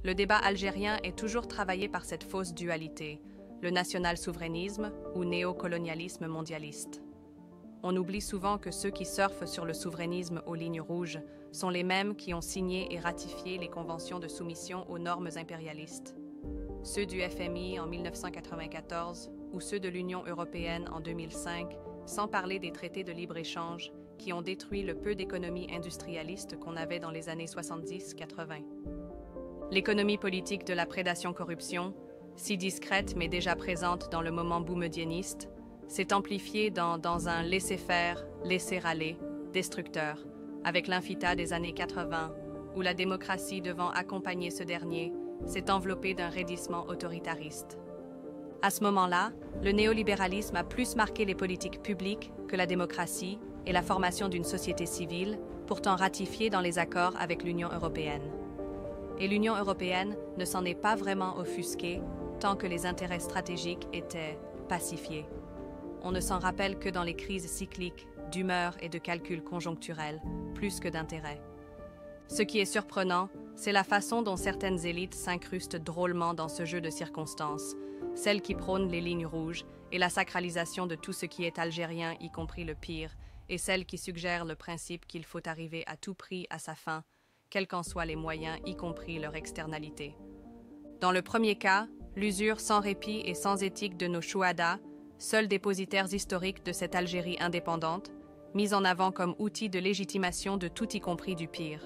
le débat algérien est toujours travaillé par cette fausse dualité, le national-souverainisme ou néocolonialisme mondialiste. On oublie souvent que ceux qui surfent sur le souverainisme aux lignes rouges sont les mêmes qui ont signé et ratifié les conventions de soumission aux normes impérialistes. Ceux du FMI en 1994 ou ceux de l'Union européenne en 2005, sans parler des traités de libre-échange qui ont détruit le peu d'économie industrialiste qu'on avait dans les années 70-80. L'économie politique de la prédation-corruption, si discrète mais déjà présente dans le moment boumedieniste, s'est amplifiée dans un laisser-faire, laisser-aller, destructeur, avec l'infita des années 80, où la démocratie devant accompagner ce dernier s'est enveloppée d'un raidissement autoritariste. À ce moment-là, le néolibéralisme a plus marqué les politiques publiques que la démocratie et la formation d'une société civile, pourtant ratifiée dans les accords avec l'Union européenne. Et l'Union européenne ne s'en est pas vraiment offusquée tant que les intérêts stratégiques étaient pacifiés. On ne s'en rappelle que dans les crises cycliques, d'humeur et de calculs conjoncturels, plus que d'intérêts. Ce qui est surprenant, c'est la façon dont certaines élites s'incrustent drôlement dans ce jeu de circonstances, celles qui prônent les lignes rouges et la sacralisation de tout ce qui est algérien, y compris le pire, et celles qui suggèrent le principe qu'il faut arriver à tout prix à sa fin, quels qu'en soient les moyens, y compris leur externalité. Dans le premier cas, l'usure sans répit et sans éthique de nos chouhadas, seuls dépositaires historiques de cette Algérie indépendante, mise en avant comme outil de légitimation de tout y compris du pire.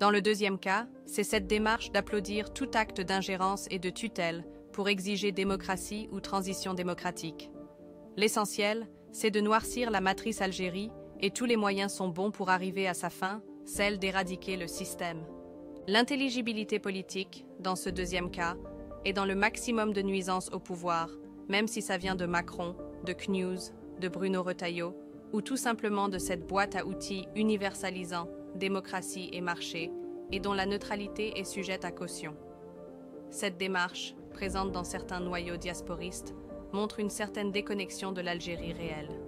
Dans le deuxième cas, c'est cette démarche d'applaudir tout acte d'ingérence et de tutelle pour exiger démocratie ou transition démocratique. L'essentiel, c'est de noircir la matrice Algérie et tous les moyens sont bons pour arriver à sa fin, celle d'éradiquer le système. L'intelligibilité politique, dans ce deuxième cas, est dans le maximum de nuisance au pouvoir, même si ça vient de Macron, de CNews, de Bruno Retailleau, ou tout simplement de cette boîte à outils universalisant démocratie et marché, et dont la neutralité est sujette à caution. Cette démarche, présente dans certains noyaux diasporistes, montre une certaine déconnexion de l'Algérie réelle.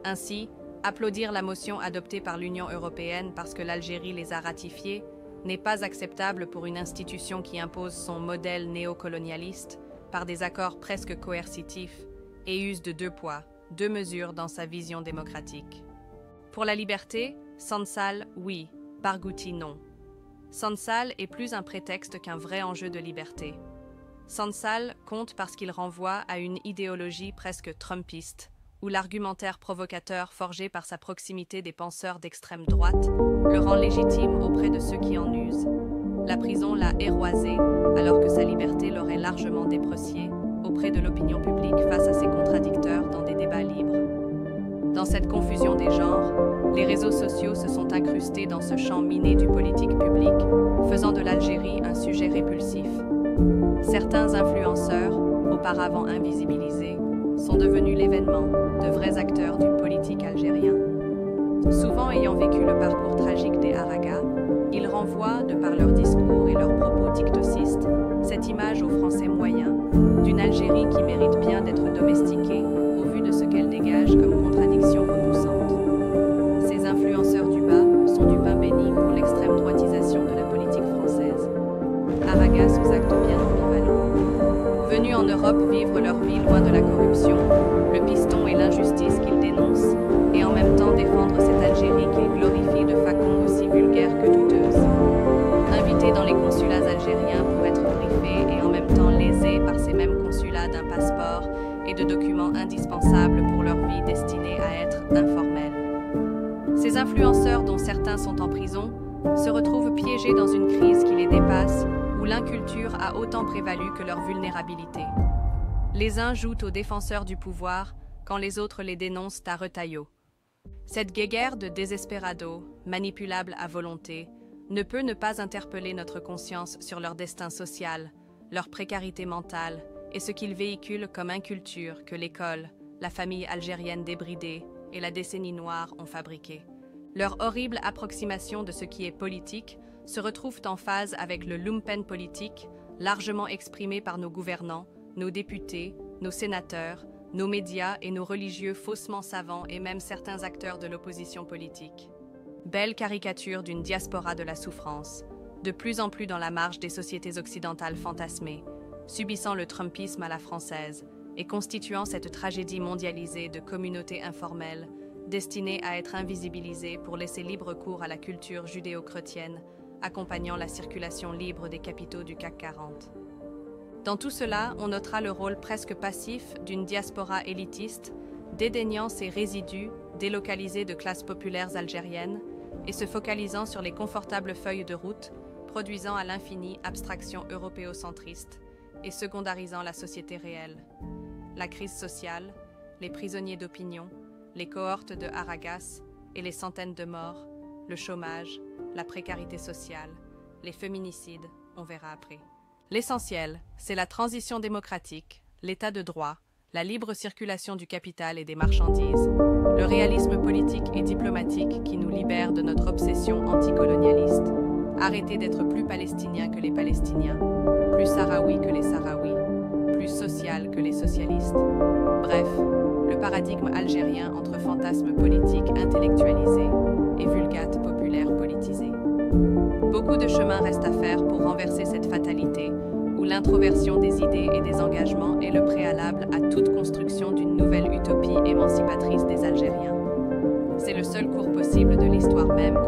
Ainsi, applaudir la motion adoptée par l'Union européenne parce que l'Algérie les a ratifiées n'est pas acceptable pour une institution qui impose son modèle néocolonialiste par des accords presque coercitifs et use de deux poids, deux mesures dans sa vision démocratique. Pour la liberté, Sansal, oui, Barghouti, non. Sansal est plus un prétexte qu'un vrai enjeu de liberté. Sansal compte parce qu'il renvoie à une idéologie presque trumpiste, où l'argumentaire provocateur forgé par sa proximité des penseurs d'extrême droite le rend légitime auprès de ceux qui en usent. La prison l'a héroisé, alors que sa liberté l'aurait largement déprécié auprès de l'opinion publique face à ses contradicteurs dans des débats libres. Dans cette confusion des genres, les réseaux sociaux se sont incrustés dans ce champ miné du politique public, faisant de l'Algérie un sujet répulsif. Certains influenceurs, auparavant invisibilisés, sont devenus l'événement, de vrais acteurs du politique algérien. Souvent ayant vécu le parcours tragique des Haragas, ils renvoient, de par leurs discours et leurs propos tiktocistes, cette image aux Français moyens, d'une Algérie qui mérite bien d'être domestiquée au vu de ce qu'elle dégage comme contradiction repoussante. Ces influenceurs du bas sont du pain béni pour l'extrême droitisation de la politique française. Haragas aux actes bien ambivalents. Venus en Europe vivre leur vie loin de la corruption, le piston et l'injustice qu'ils dénoncent, et en même temps défendre cette Algérie qu'ils glorifient de façon aussi vulgaire que douteuse. Invités dans les consulats algériens pour être briefés et en même temps lésés par ces mêmes consulats d'un passeport et de documents indispensables pour leur vie destinée à être informelle. Ces influenceurs, dont certains sont en prison, se retrouvent piégés dans une crise qui les dépasse, où l'inculture a autant prévalu que leur vulnérabilité. Les uns jouent aux défenseurs du pouvoir, quand les autres les dénoncent à Retailleau. Cette guéguerre de désespérado, manipulable à volonté, ne peut ne pas interpeller notre conscience sur leur destin social, leur précarité mentale et ce qu'ils véhiculent comme inculture que l'école, la famille algérienne débridée et la décennie noire ont fabriqué. Leur horrible approximation de ce qui est politique se retrouve en phase avec le lumpen politique, largement exprimé par nos gouvernants, nos députés, nos sénateurs, nos médias et nos religieux faussement savants et même certains acteurs de l'opposition politique. Belle caricature d'une diaspora de la souffrance, de plus en plus dans la marge des sociétés occidentales fantasmées, subissant le trumpisme à la française et constituant cette tragédie mondialisée de communautés informelles destinées à être invisibilisées pour laisser libre cours à la culture judéo-chrétienne, accompagnant la circulation libre des capitaux du CAC 40. Dans tout cela, on notera le rôle presque passif d'une diaspora élitiste, dédaignant ces résidus délocalisés de classes populaires algériennes et se focalisant sur les confortables feuilles de route, produisant à l'infini abstraction européocentriste et secondarisant la société réelle. La crise sociale, les prisonniers d'opinion, les cohortes de Haragas et les centaines de morts, le chômage, la précarité sociale, les féminicides, on verra après. L'essentiel, c'est la transition démocratique, l'état de droit, la libre circulation du capital et des marchandises, le réalisme politique et diplomatique qui nous libère de notre obsession anticolonialiste. Arrêter d'être plus palestinien que les Palestiniens, plus sahraoui que les Sahraouis, plus social que les socialistes. Bref, le paradigme algérien entre fantasmes politiques intellectualisés et vulgates populaires politisés. Beaucoup de chemin reste à faire pour renverser cette fatalité où l'introversion des idées et des engagements est le préalable à toute construction d'une nouvelle utopie émancipatrice des Algériens. C'est le seul cours possible de l'histoire même